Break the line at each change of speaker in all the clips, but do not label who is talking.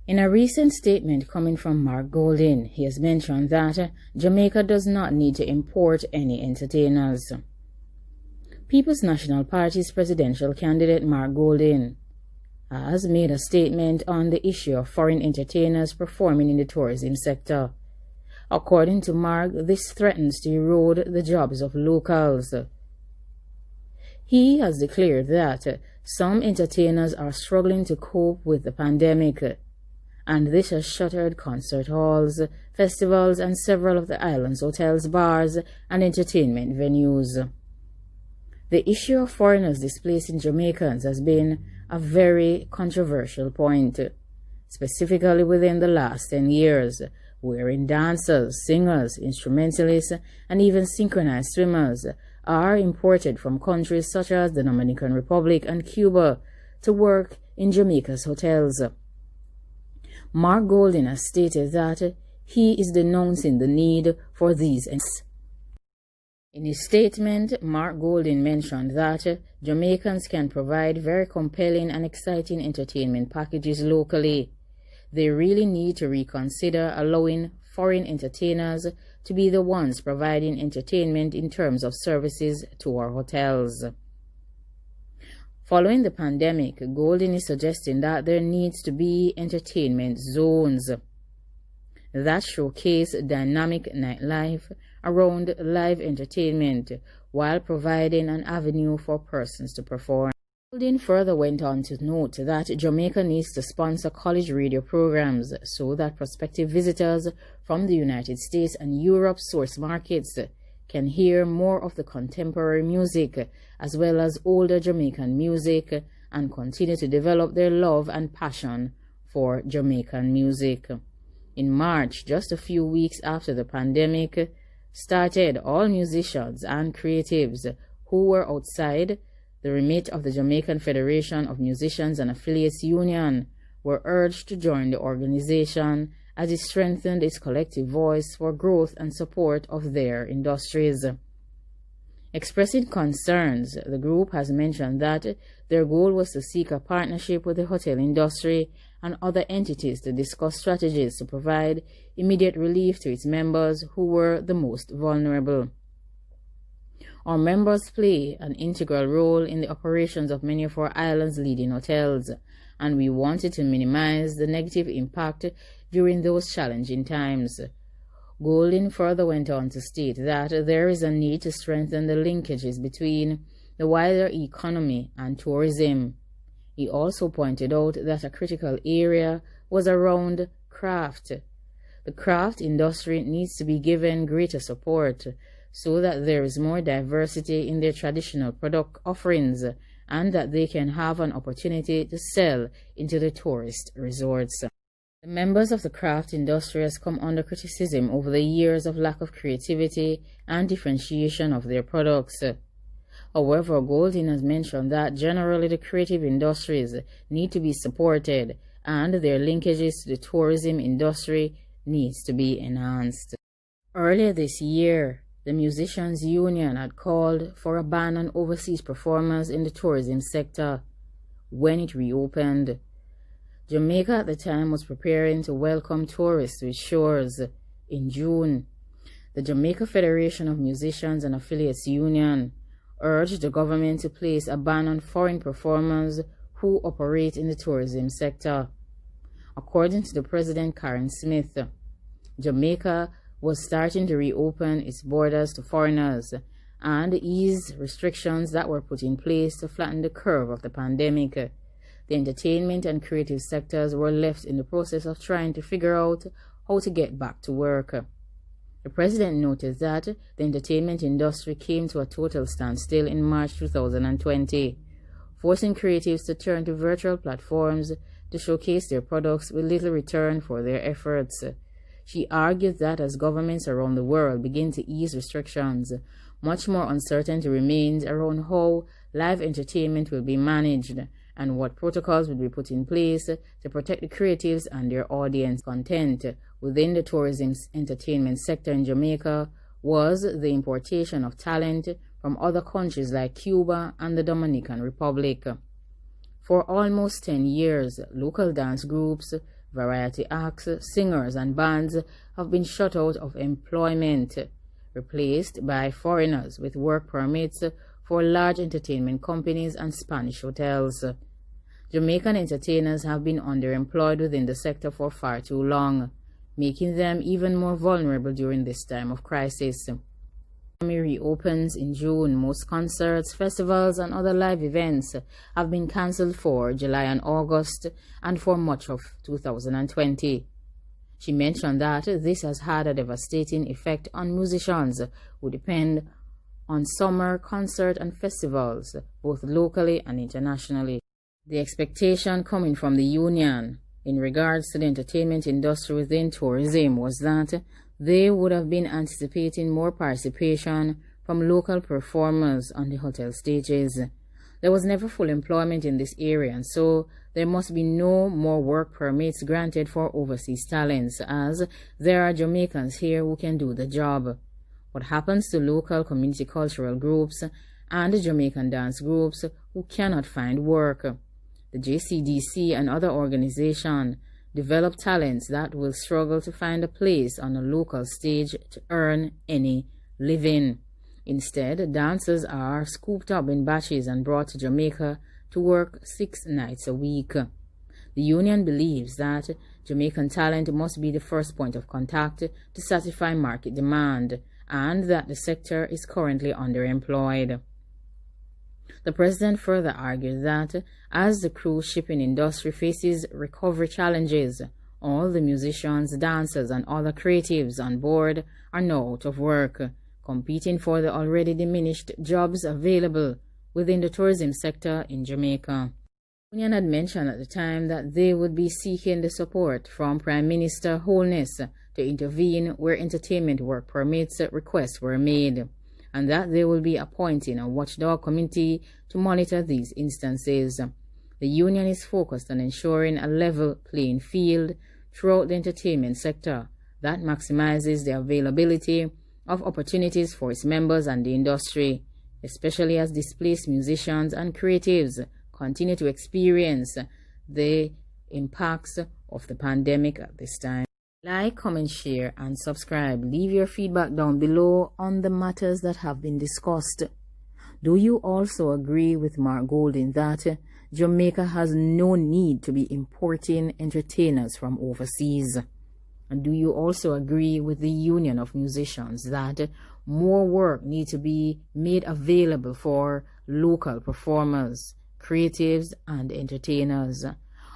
In a recent statement coming from Mark Golding, he has mentioned that Jamaica does not need to import any entertainers. People's National Party's presidential candidate Mark Golding has made a statement on the issue of foreign entertainers performing in the tourism sector. According to Mark, this threatens to erode the jobs of locals. He has declared that some entertainers are struggling to cope with the pandemic, and this has shuttered concert halls, festivals, and several of the island's hotels, bars, and entertainment venues. The issue of foreigners displacing Jamaicans has been a very controversial point, specifically within the last 10 years, wherein dancers, singers, instrumentalists, and even synchronized swimmers are imported from countries such as the Dominican Republic and Cuba to work in Jamaica's hotels. Mark Golding has stated that he is denouncing the need for these. In his statement, Mark Golding mentioned that Jamaicans can provide very compelling and exciting entertainment packages locally. They really need to reconsider allowing foreign entertainers to be the ones providing entertainment in terms of services to our hotels. Following the pandemic, Golding is suggesting that there needs to be entertainment zones that showcase dynamic nightlife around live entertainment while providing an avenue for persons to perform. Golding further went on to note that Jamaica needs to sponsor college radio programs so that prospective visitors from the United States and Europe's source markets can hear more of the contemporary music as well as older Jamaican music and continue to develop their love and passion for Jamaican music. In March, just a few weeks after the pandemic started, all musicians and creatives who were outside the remit of the Jamaican Federation of Musicians and Affiliates Union were urged to join the organization as it strengthened its collective voice for growth and support of their industries. Expressing concerns, the group has mentioned that their goal was to seek a partnership with the hotel industry and other entities to discuss strategies to provide immediate relief to its members who were the most vulnerable. Our members play an integral role in the operations of many of our island's leading hotels, and we wanted to minimize the negative impact during those challenging times. Golding further went on to state that there is a need to strengthen the linkages between the wider economy and tourism. He also pointed out that a critical area was around craft. The craft industry needs to be given greater support so that there is more diversity in their traditional product offerings and that they can have an opportunity to sell into the tourist resorts. The members of the craft industry has come under criticism over the years of lack of creativity and differentiation of their products. However, Golding has mentioned that generally the creative industries need to be supported and their linkages to the tourism industry needs to be enhanced. Earlier this year, the Musicians Union had called for a ban on overseas performers in the tourism sector when it reopened. Jamaica at the time was preparing to welcome tourists to its shores in June. The Jamaica Federation of Musicians and Affiliates Union urged the government to place a ban on foreign performers who operate in the tourism sector. According to the President Karen Smith, Jamaica was starting to reopen its borders to foreigners and ease restrictions that were put in place to flatten the curve of the pandemic. The entertainment and creative sectors were left in the process of trying to figure out how to get back to work. The President noted that the entertainment industry came to a total standstill in March 2020, forcing creatives to turn to virtual platforms to showcase their products with little return for their efforts. She argued that as governments around the world begin to ease restrictions, much more uncertainty remains around how live entertainment will be managed and what protocols will be put in place to protect the creatives and their audience. Content within the tourism entertainment sector in Jamaica was the importation of talent from other countries like Cuba and the Dominican Republic. For almost 10 years, local dance groups, variety acts, singers, and bands have been shut out of employment, replaced by foreigners with work permits for large entertainment companies and Spanish hotels. Jamaican entertainers have been underemployed within the sector for far too long, making them even more vulnerable during this time of crisis. When the economy reopens in June, most concerts, festivals, and other live events have been cancelled for July and August and for much of 2020. She mentioned that this has had a devastating effect on musicians who depend on summer concert and festivals, both locally and internationally. The expectation coming from the union in regards to the entertainment industry within tourism was that they would have been anticipating more participation from local performers on the hotel stages. There was never full employment in this area, and so there must be no more work permits granted for overseas talents, as there are Jamaicans here who can do the job. What happens to local community cultural groups and Jamaican dance groups who cannot find work? The JCDC and other organizations develop talents that will struggle to find a place on a local stage to earn any living. Instead, dancers are scooped up in batches and brought to Jamaica to work 6 nights a week. The union believes that Jamaican talent must be the first point of contact to satisfy market demand, and that the sector is currently underemployed. The president further argued that as the cruise shipping industry faces recovery challenges, all the musicians, dancers, and other creatives on board are now out of work, competing for the already diminished jobs available within the tourism sector in Jamaica. The union had mentioned at the time that they would be seeking the support from Prime Minister Holness to intervene where entertainment work permits requests were made, and that they will be appointing a watchdog committee to monitor these instances. The union is focused on ensuring a level playing field throughout the entertainment sector that maximizes the availability of opportunities for its members and the industry, especially as displaced musicians and creatives continue to experience the impacts of the pandemic at this time. Like, comment, share, and subscribe. Leave your feedback down below on the matters that have been discussed. Do you also agree with Mark Golding that Jamaica has no need to be importing entertainers from overseas? And do you also agree with the Union of Musicians that more work needs to be made available for local performers, creatives, and entertainers?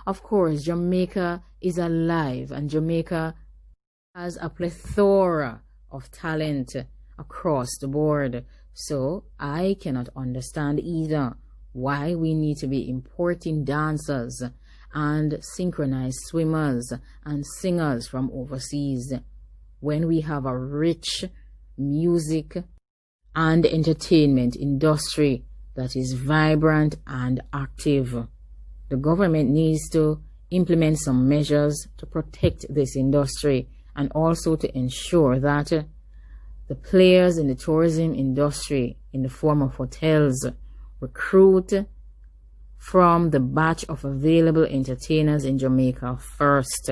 Of course, Jamaica is alive, and Jamaica has a plethora of talent across the board. So I cannot understand either why we need to be importing dancers and synchronized swimmers and singers from overseas when we have a rich music and entertainment industry that is vibrant and active. The government needs to implement some measures to protect this industry, and also to ensure that the players in the tourism industry in the form of hotels recruit from the batch of available entertainers in Jamaica first,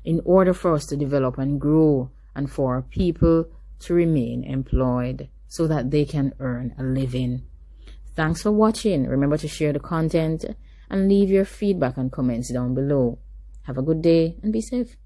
in order for us to develop and grow and for our people to remain employed so that they can earn a living. Thanks for watching. Remember to share the content and leave your feedback and comments down below. Have a good day and be safe.